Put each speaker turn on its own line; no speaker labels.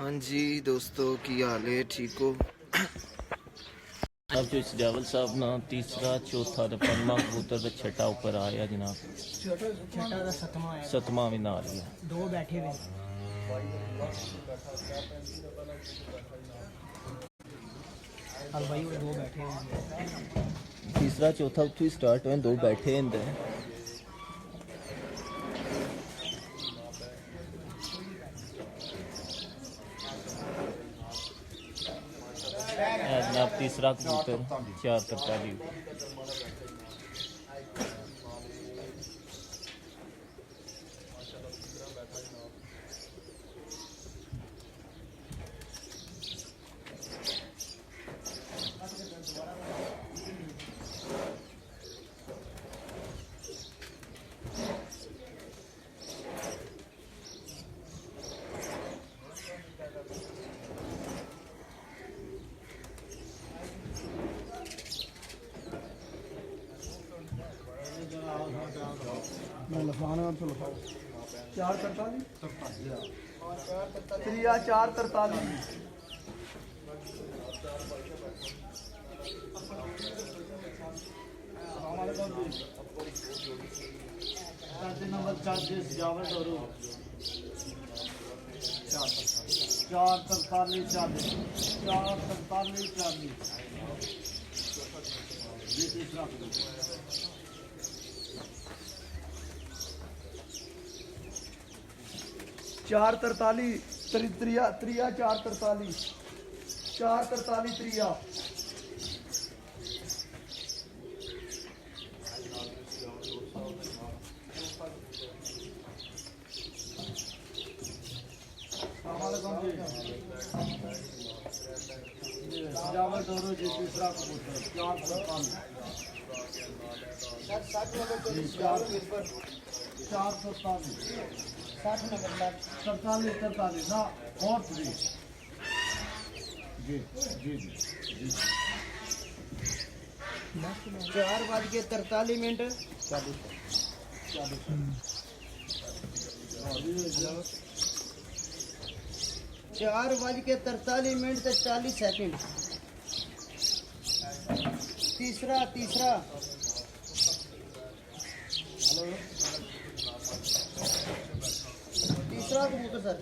हाँ जी दोस्तों की हाल है, ठीक हो?
अब जो सजावल साहब ना तीसरा चौथा ते पंजवां कबूतर ते छठा ऊपर आया जनाब।
छठा दा सतवां आया,
सतवां भी नाल ही है।
दो बैठे हुए भाई, वो दो बैठे हुए।
तीसरा चौथा उत्थों ही स्टार्ट होए, दो बैठे होंदे। जनाब तीसरा कबूतर 4:43।
मैं लफाना तो लफाओ 4:43
त्रिया 4:43।
नंबर 4 सजावट और 4:43 तीसरा
4:43 त्रिया 4:43 त्रिया।
सजावट और तीसरा कबूतर 4:43 ना और जी जी जी जी
4:43 4:43 से 40 सेकंड। तीसरा हेलो तीसरा कबूतर सर।